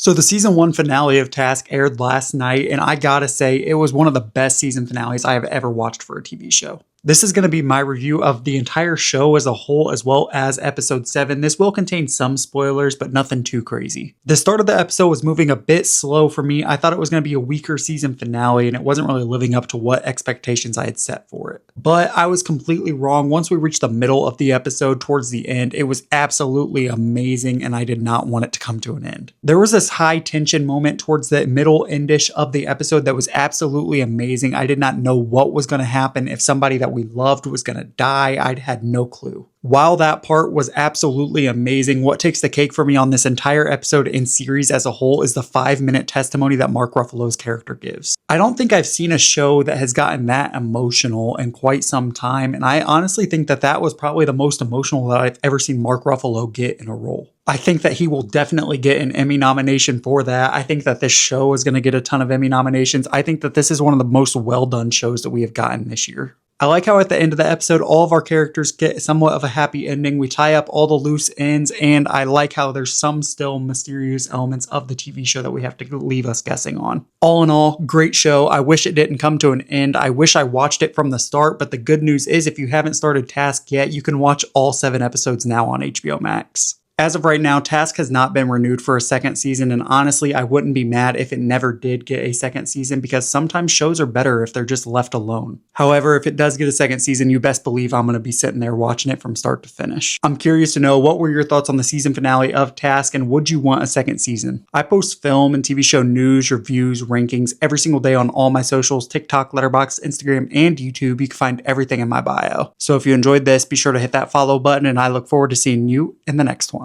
So the season 1 finale of Task aired last night, and I gotta say, it was one of the best season finales I have ever watched for a TV show. This is going to be my review of the entire show as a whole, as well as episode 7. This will contain some spoilers, but nothing too crazy. The start of the episode was moving a bit slow for me. I thought it was going to be a weaker season finale, and it wasn't really living up to what expectations I had set for it. But I was completely wrong. Once we reached the middle of the episode, towards the end, it was absolutely amazing, and I did not want it to come to an end. There was this high tension moment towards the middle endish of the episode that was absolutely amazing. I did not know what was going to happen, if somebody that we loved was going to die. I had no clue. While that part was absolutely amazing, what takes the cake for me on this entire episode and series as a whole is the 5-minute testimony that Mark Ruffalo's character gives. I don't think I've seen a show that has gotten that emotional in quite some time, and I honestly think that that was probably the most emotional that I've ever seen Mark Ruffalo get in a role. I think that he will definitely get an Emmy nomination for that. I think that this show is going to get a ton of Emmy nominations. I think that this is one of the most well done shows that we have gotten this year. I like how at the end of the episode, all of our characters get somewhat of a happy ending. We tie up all the loose ends, and I like how there's some still mysterious elements of the TV show that we have to leave us guessing on. All in all, great show. I wish it didn't come to an end. I wish I watched it from the start, but the good news is if you haven't started Task yet, you can watch all 7 episodes now on HBO Max. As of right now, Task has not been renewed for a second season, and honestly, I wouldn't be mad if it never did get a second season because sometimes shows are better if they're just left alone. However, if it does get a second season, you best believe I'm going to be sitting there watching it from start to finish. I'm curious to know, what were your thoughts on the season finale of Task, and would you want a second season? I post film and TV show news, reviews, rankings every single day on all my socials: TikTok, Letterboxd, Instagram, and YouTube. You can find everything in my bio. So if you enjoyed this, be sure to hit that follow button, and I look forward to seeing you in the next one.